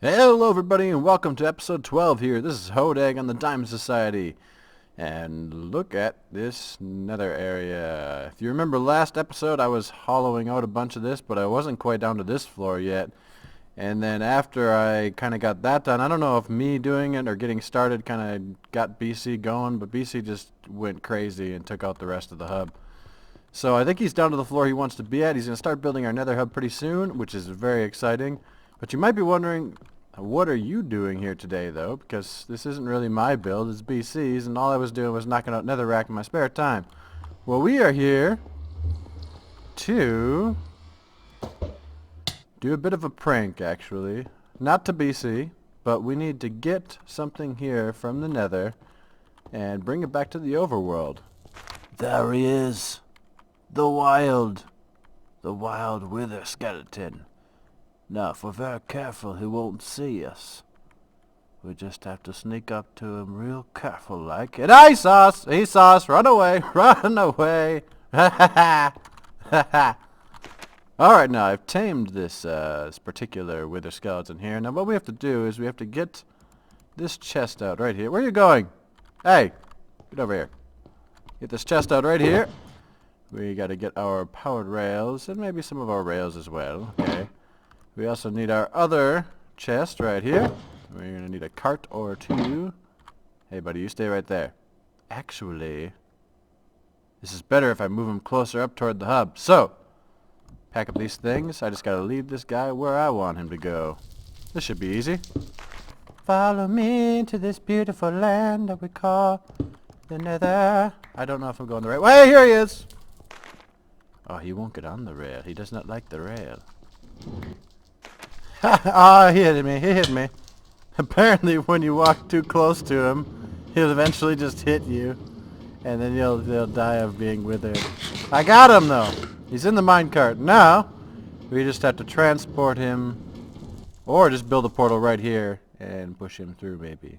Hello everybody and welcome to episode 12 here. This is Hodag on the Diamond Society. And look at this nether area. If you remember last episode I was hollowing out a bunch of this, but I wasn't quite down to this floor yet. And then after I kind of got that done, I don't know if me doing it or getting started kind of got BC going, but BC just went crazy and took out the rest of the hub. So I think he's down to the floor he wants to be at. He's going to start building our nether hub pretty soon, which is very exciting. But you might be wondering, what are you doing here today, though? Because this isn't really my build, it's BC's, and all I was doing was knocking out netherrack in my spare time. Well, we are here to do a bit of a prank, actually. Not to BC, but we need to get something here from the nether and bring it back to the overworld. There he is. The wild wither skeleton. Now, if we're very careful, he won't see us. We just have to sneak up to him real careful like. And he saw us, run away, run away. Ha ha ha, ha ha. Alright, now I've tamed this particular wither skeleton here. Now what we have to do is we have to get this chest out right here. Where are you going? Hey, get over here. Get this chest out right here. We gotta get our powered rails, and maybe some of our rails as well, okay. We also need our other chest right here. We're going to need a cart or two. Hey buddy, you stay right there. Actually, this is better if I move him closer up toward the hub. So, pack up these things. I just got to lead this guy where I want him to go. This should be easy. Follow me to this beautiful land that we call the nether. I don't know if I'm going the right way. Here he is. Oh, he won't get on the rail. He does not like the rail. Ah, he hit me. Apparently when you walk too close to him, he'll eventually just hit you. And then you'll die of being withered. I got him though! He's in the minecart. Now, we just have to transport him, or just build a portal right here and push him through maybe.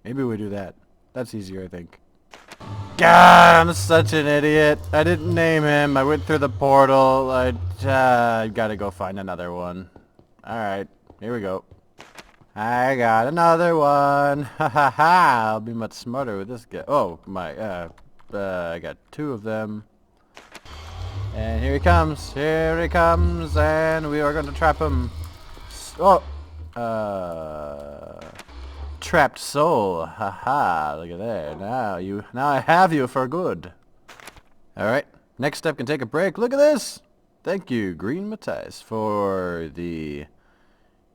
Maybe we do that. That's easier, I think. God, I'm such an idiot. I didn't name him. I went through the portal. I gotta go find another one. Alright, here we go. I got another one. Ha ha ha. I'll be much smarter with this guy. Oh, my, I got two of them. And here he comes. Here he comes. And we are going to trap him. Oh. Trapped soul. Haha. Look at that. Now I have you for good. Alright. Next step can take a break. Look at this. Thank you, Green Matthijs, for the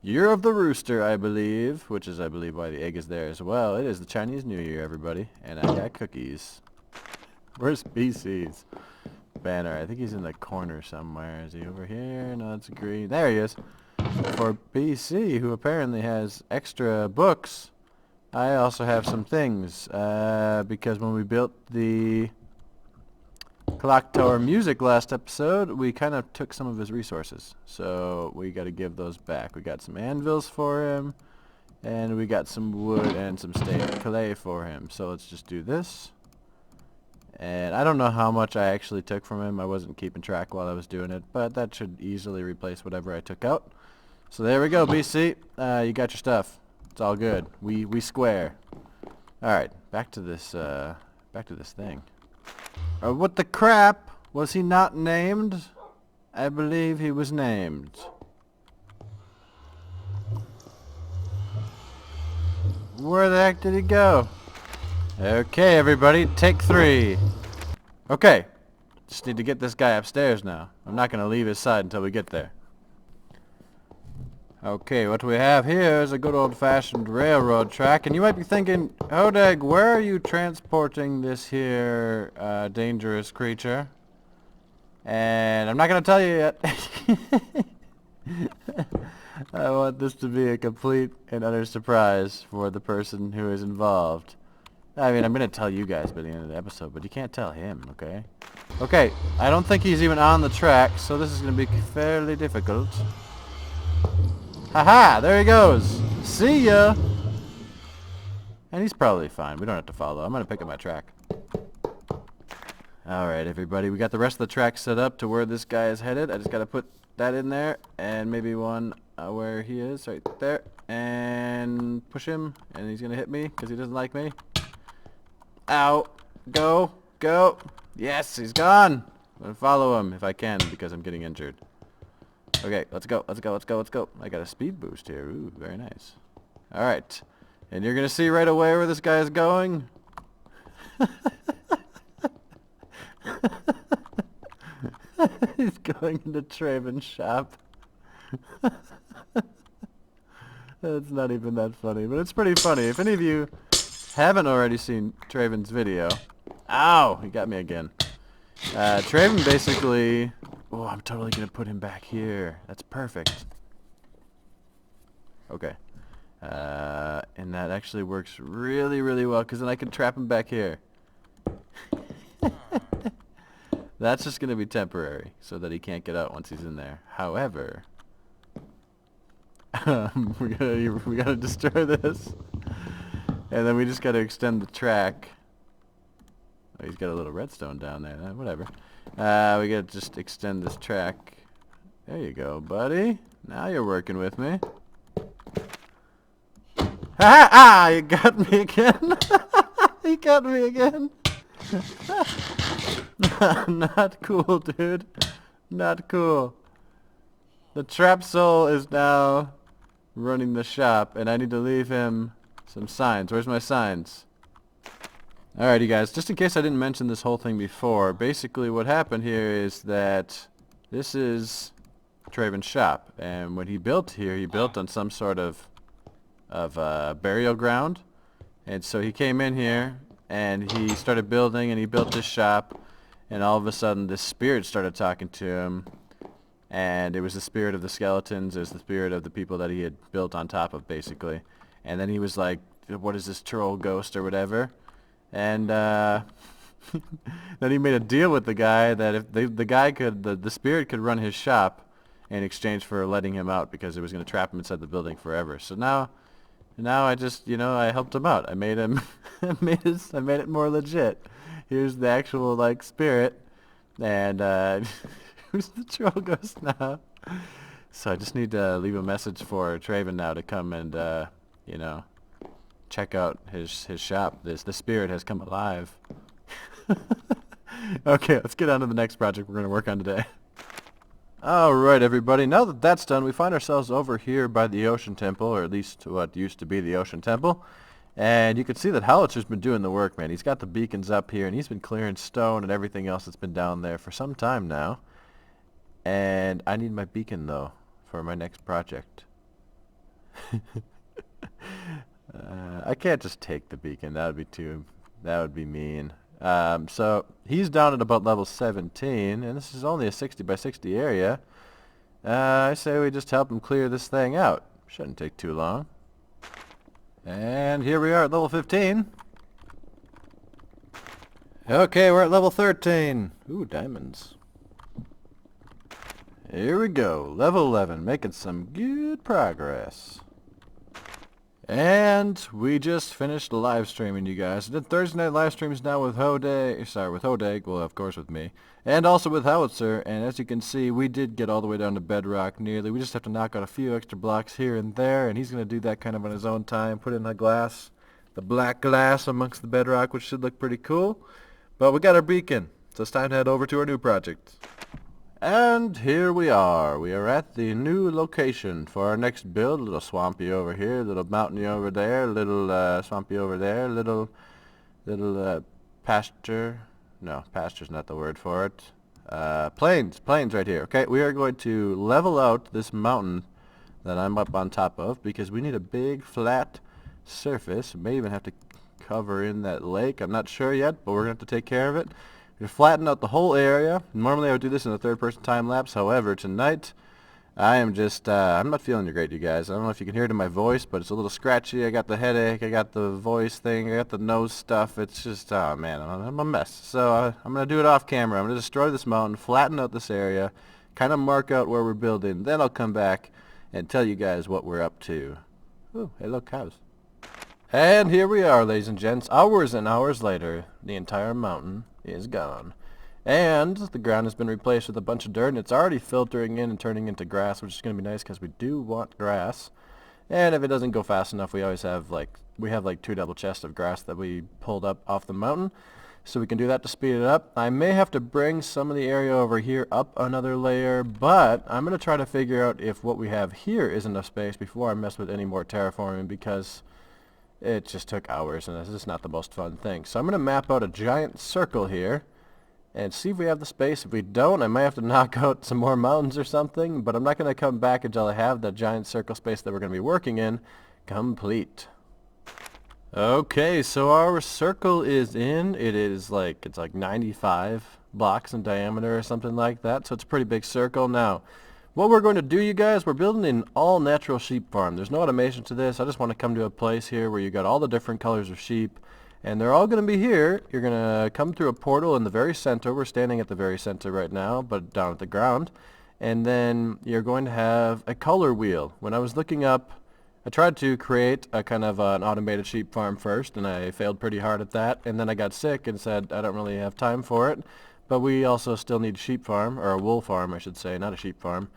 Year of the Rooster, I believe, which is, I believe, why the egg is there as well. It is the Chinese New Year, everybody, and I got cookies. Where's BC's banner? I think he's in the corner somewhere. Is he over here? No, it's green. There he is. For BC, who apparently has extra books, I also have some things, because when we built the Clock Tower music last episode, we kind of took some of his resources. So we got to give those back. We got some anvils for him, and we got some wood and some stained clay for him. So let's just do this. And I don't know how much I actually took from him. I wasn't keeping track while I was doing it, but that should easily replace whatever I took out. So there we go, BC. You got your stuff. It's all good. We square. All right, back to this thing. What the crap? Was he not named? I believe he was named. Where the heck did he go? Okay, everybody, take 3. Okay, just need to get this guy upstairs now. I'm not going to leave his side until we get there. Okay, what we have here is a good old-fashioned railroad track, and you might be thinking, Hodag, where are you transporting this here dangerous creature? And I'm not going to tell you yet. I want this to be a complete and utter surprise for the person who is involved. I mean, I'm going to tell you guys by the end of the episode, but you can't tell him, okay? Okay, I don't think he's even on the track, so this is going to be fairly difficult. Haha, there he goes. See ya. And he's probably fine. We don't have to follow. I'm going to pick up my track. Alright, everybody, we got the rest of the track set up to where this guy is headed. I just gotta put that in there, and maybe one where he is, right there, and push him, and he's gonna hit me, because he doesn't like me. Ow! Go! Go! Yes, he's gone! I'm gonna follow him if I can, because I'm getting injured. Okay, let's go, let's go, let's go, let's go. I got a speed boost here. Ooh, very nice. Alright, and you're gonna see right away where this guy is going. He's going into Traven's shop. It's not even that funny, but it's pretty funny. If any of you haven't already seen Traven's video... Ow! He got me again. Traven basically... Oh, I'm totally going to put him back here. That's perfect. Okay. And that actually works really, really well, because then I can trap him back here. That's just going to be temporary, so that he can't get out once he's in there. However, we gotta destroy this, and then we just gotta extend the track. Oh, he's got a little redstone down there. Whatever. We gotta just extend this track. There you go, buddy. Now you're working with me. Ha! Ah! You got me again. He got me again. Not cool, dude. Not cool. The trap soul is now running the shop, and I need to leave him some signs. Where's my signs? Alrighty, guys. Just in case I didn't mention this whole thing before, basically what happened here is that this is Traven's shop, and when he built here, he built on some sort of burial ground, and so he came in here and he started building, and he built this shop, and all of a sudden this spirit started talking to him, and it was the spirit of the skeletons, it was the spirit of the people that he had built on top of, basically. And then he was like, what is this troll ghost or whatever? And then he made a deal with the guy that if the guy could, the spirit could run his shop in exchange for letting him out, because it was going to trap him inside the building forever. So now I just, I helped him out. I made him, I made it more legit. Here's the actual, like, spirit, and who's the troll ghost now? So I just need to leave a message for Traven now to come and, check out his shop. The spirit has come alive. Okay, let's get on to the next project we're going to work on today. Alright, everybody, now that that's done, we find ourselves over here by the Ocean Temple, or at least what used to be the Ocean Temple. And you can see that Howitzer's been doing the work, man. He's got the beacons up here, and he's been clearing stone and everything else that's been down there for some time now. And I need my beacon, though, for my next project. I can't just take the beacon. That would be mean. So he's down at about level 17, and this is only a 60 by 60 area. I say we just help him clear this thing out. Shouldn't take too long. And here we are at level 15. Okay, we're at level 13. Ooh, diamonds. Here we go, level 11, making some good progress. And we just finished live streaming, you guys. I did Thursday night live streams now with Hodeg, well, of course with me, and also with Howitzer, and as you can see, we did get all the way down to bedrock nearly. We just have to knock out a few extra blocks here and there, and he's going to do that kind of on his own time, put in the black glass amongst the bedrock, which should look pretty cool. But we got our beacon, so it's time to head over to our new project. And here we are. We are at the new location for our next build. A little swampy over here, a little mountainy over there, a little swampy over there, little pasture. No, pasture's not the word for it. Plains right here. Okay, we are going to level out this mountain that I'm up on top of, because we need a big flat surface. We may even have to cover in that lake. I'm not sure yet, but we're going to have to take care of it. We're flatten out the whole area. Normally I would do this in a third-person time lapse. However, tonight I am just, I'm not feeling great, you guys. I don't know if you can hear it in my voice, but it's a little scratchy. I got the headache. I got the voice thing. I got the nose stuff. It's just, oh man, I'm a mess. So I'm going to do it off camera. I'm going to destroy this mountain, flatten out this area, kind of mark out where we're building. Then I'll come back and tell you guys what we're up to. Ooh, hey, look, cows. And here we are, ladies and gents. Hours and hours later, the entire mountain is gone. And the ground has been replaced with a bunch of dirt, and it's already filtering in and turning into grass, which is going to be nice because we do want grass. And if it doesn't go fast enough, we always have like 2 double chests of grass that we pulled up off the mountain. So we can do that to speed it up. I may have to bring some of the area over here up another layer, but I'm going to try to figure out if what we have here is enough space before I mess with any more terraforming, because it just took hours and this is not the most fun thing. So I'm going to map out a giant circle here and see if we have the space. If we don't, I might have to knock out some more mountains or something, but I'm not going to come back until I have the giant circle space that we're going to be working in complete. Okay, so our circle is in. It's like 95 blocks in diameter or something like that, so it's a pretty big circle. Now, what we're going to do, you guys, we're building an all-natural sheep farm. There's no automation to this. I just want to come to a place here where you got all the different colors of sheep, and they're all going to be here. You're going to come through a portal in the very center. We're standing at the very center right now, but down at the ground. And then you're going to have a color wheel. When I was looking up, I tried to create a kind of an automated sheep farm first, and I failed pretty hard at that. And then I got sick and said I don't really have time for it. But we also still need a sheep farm, or a wool farm, I should say, not a sheep farm.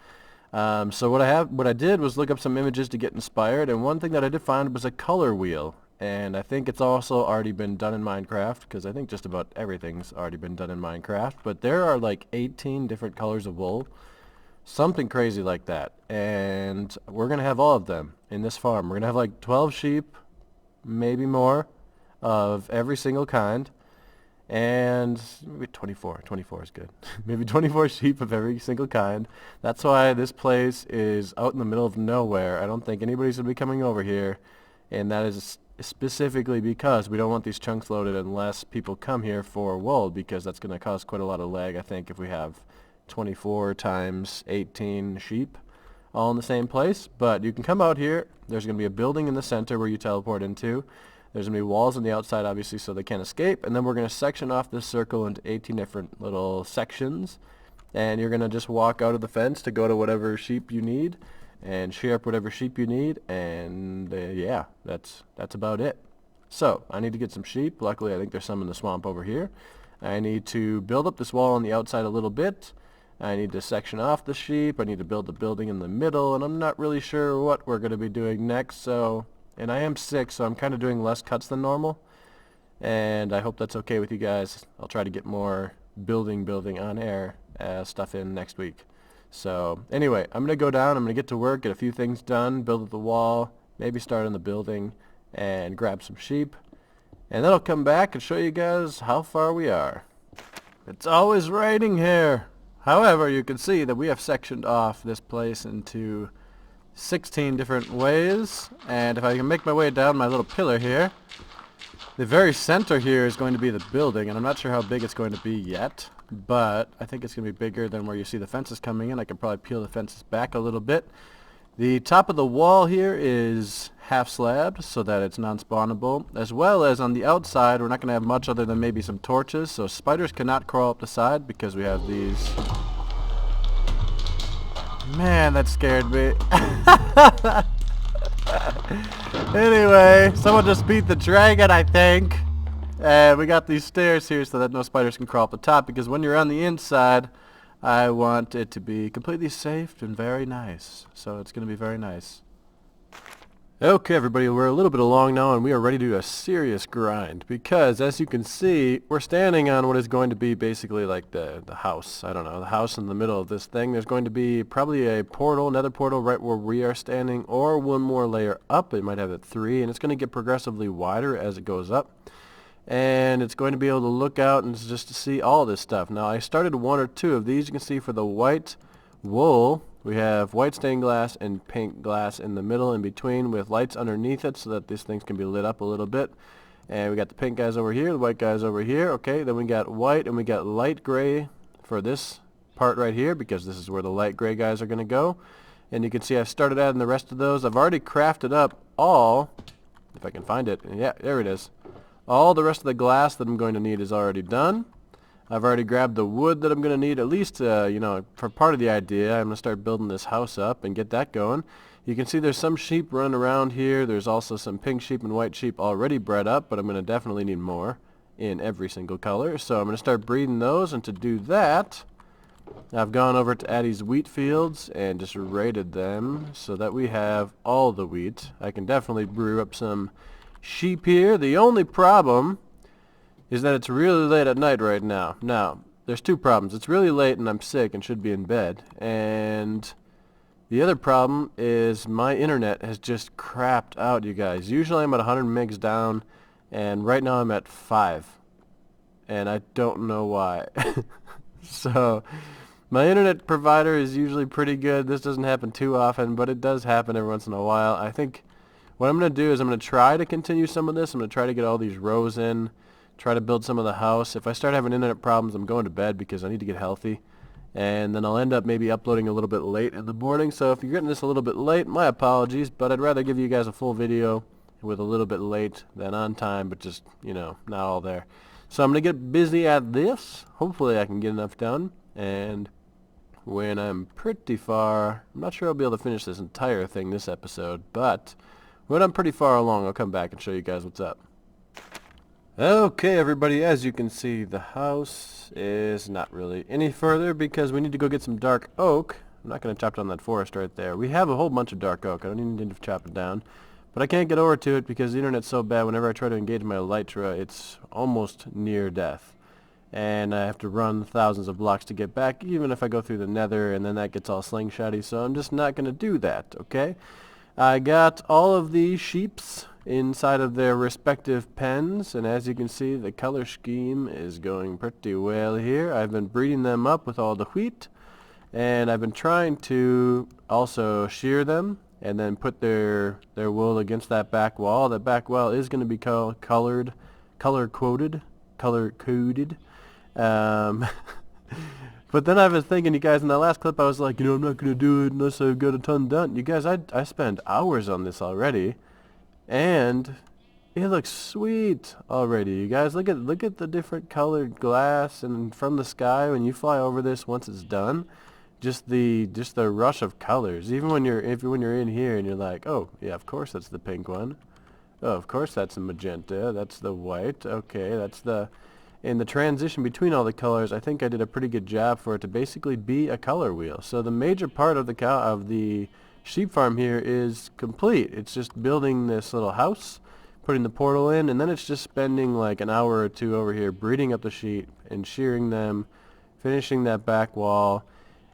So what I did was look up some images to get inspired, and one thing that I did find was a color wheel. And I think it's also already been done in Minecraft, because I think just about everything's already been done in Minecraft. But there are like 18 different colors of wool. Something crazy like that. And we're going to have all of them in this farm. We're going to have like 12 sheep, maybe more, of every single kind. And maybe 24. 24 is good. Maybe 24 sheep of every single kind. That's why this place is out in the middle of nowhere. I don't think anybody's going to be coming over here. And that is specifically because we don't want these chunks loaded unless people come here for wool, because that's going to cause quite a lot of lag, I think, if we have 24 times 18 sheep all in the same place. But you can come out here. There's going to be a building in the center where you teleport into. There's going to be walls on the outside, obviously, so they can't escape. And then we're going to section off this circle into 18 different little sections. And you're going to just walk out of the fence to go to whatever sheep you need and shear up whatever sheep you need. And yeah, that's about it. So I need to get some sheep. Luckily, I think there's some in the swamp over here. I need to build up this wall on the outside a little bit. I need to section off the sheep. I need to build the building in the middle, and I'm not really sure what we're going to be doing next. And I am sick, so I'm kind of doing less cuts than normal, and I hope that's okay with you guys. I'll try to get more building on air stuff in next week. So anyway, I'm going to go down. I'm going to get to work, get a few things done, build up the wall, maybe start on the building, and grab some sheep. And then I'll come back and show you guys how far we are. It's always raining here. However, you can see that we have sectioned off this place into 16 different ways. And if I can make my way down my little pillar here, the very center here is going to be the building. And I'm not sure how big it's going to be yet, but I think it's going to be bigger than where you see the fences coming in. I can probably peel the fences back a little bit. The top of the wall here is half slabbed so that it's non-spawnable, as well as on the outside we're not going to have much other than maybe some torches, so spiders cannot crawl up the side because we have these. Man, that scared me. Anyway, someone just beat the dragon, I think. And we got these stairs here so that no spiders can crawl up the top, because when you're on the inside, I want it to be completely safe and very nice. So it's going to be very nice. Okay, everybody, we're a little bit along now, and we are ready to do a serious grind, because as you can see, we're standing on what is going to be basically like the house. I don't know, the house in the middle of this thing. There's going to be probably a portal, another portal right where we are standing, or one more layer up. It might have it 3, and it's going to get progressively wider as it goes up. And it's going to be able to look out and just to see all this stuff. Now, I started 1 or 2 of these. You can see for the white wool, we have white stained glass and pink glass in the middle, in between, with lights underneath it so that these things can be lit up a little bit. And we got the pink guys over here, the white guys over here. Okay, then we got white and we got light gray for this part right here, because this is where the light gray guys are going to go. And you can see I've started adding the rest of those. I've already crafted up all, if I can find it. Yeah, there it is. All the rest of the glass that I'm going to need is already done. I've already grabbed the wood that I'm going to need, at least, for part of the idea. I'm going to start building this house up and get that going. You can see there's some sheep running around here. There's also some pink sheep and white sheep already bred up, but I'm going to definitely need more. in every single color. So I'm going to start breeding those, and to do that, I've gone over to Addie's wheat fields and just raided them so that we have all the wheat. I can definitely brew up some sheep here. The only problem is that it's really late at night right now. Now, there's two problems. It's really late and I'm sick and should be in bed. And the other problem is my internet has just crapped out, you guys. Usually I'm at 100 megs down, and right now I'm at 5. And I don't know why. So, my internet provider is usually pretty good. This doesn't happen too often, but it does happen every once in a while. I think what I'm going to do is I'm going to try to continue some of this. I'm going to try to get all these rows in, try to build some of the house. If I start having internet problems, I'm going to bed because I need to get healthy. And then I'll end up maybe uploading a little bit late in the morning. So if you're getting this a little bit late, my apologies, but I'd rather give you guys a full video with a little bit late than on time, but just, you know, not all there. So I'm going to get busy at this. Hopefully I can get enough done. And when I'm pretty far, I'm not sure I'll be able to finish this entire thing this episode, but when I'm pretty far along, I'll come back and show you guys what's up. Okay, everybody, as you can see, the house is not really any further because we need to go get some dark oak. I'm not going to chop down that forest right there. We have a whole bunch of dark oak. I don't even need to chop it down. But I can't get over to it because the internet's so bad. Whenever I try to engage my elytra, it's almost near death. And I have to run thousands of blocks to get back, even if I go through the nether, and then that gets all slingshotty, so I'm just not going to do that, okay? I got all of these sheeps inside of their respective pens, and as you can see, the color scheme is going pretty well here. I've been breeding them up with all the wheat, and I've been trying to also shear them and then put their wool against that back wall. That back wall is going to be color-coded. But then I was thinking, you guys, in that last clip I was like, you know, I'm not going to do it unless I've got a ton done. You guys, I spent hours on this already, and it looks sweet already. You guys, look at the different colored glass, and from the sky when you fly over this once it's done, just the rush of colors. Even when you're in here and you're like, oh yeah, of course that's the pink one. Oh, of course that's the magenta. That's the white. Okay, that's the. In the transition between all the colors, I think I did a pretty good job for it to basically be a color wheel. So the major part of the sheep farm here is complete. It's just building this little house, putting the portal in, and then it's just spending like an hour or two over here breeding up the sheep and shearing them, finishing that back wall.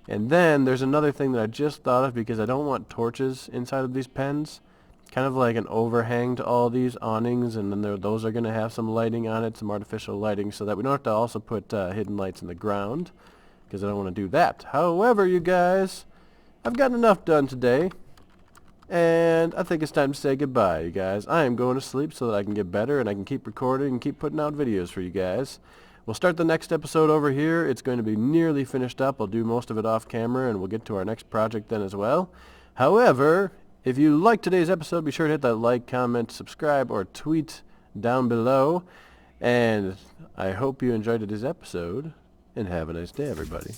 And then there's another thing that I just thought of because I don't want torches inside of these pens. Kind of like an overhang to all these awnings, and then those are going to have some lighting on it, some artificial lighting, so that we don't have to also put hidden lights in the ground, because I don't want to do that. However, you guys, I've gotten enough done today, and I think it's time to say goodbye, you guys. I am going to sleep so that I can get better, and I can keep recording and keep putting out videos for you guys. We'll start the next episode over here. It's going to be nearly finished up. I'll do most of it off camera, and we'll get to our next project then as well. However, if you liked today's episode, be sure to hit that like, comment, subscribe, or tweet down below. And I hope you enjoyed today's episode, and have a nice day, everybody.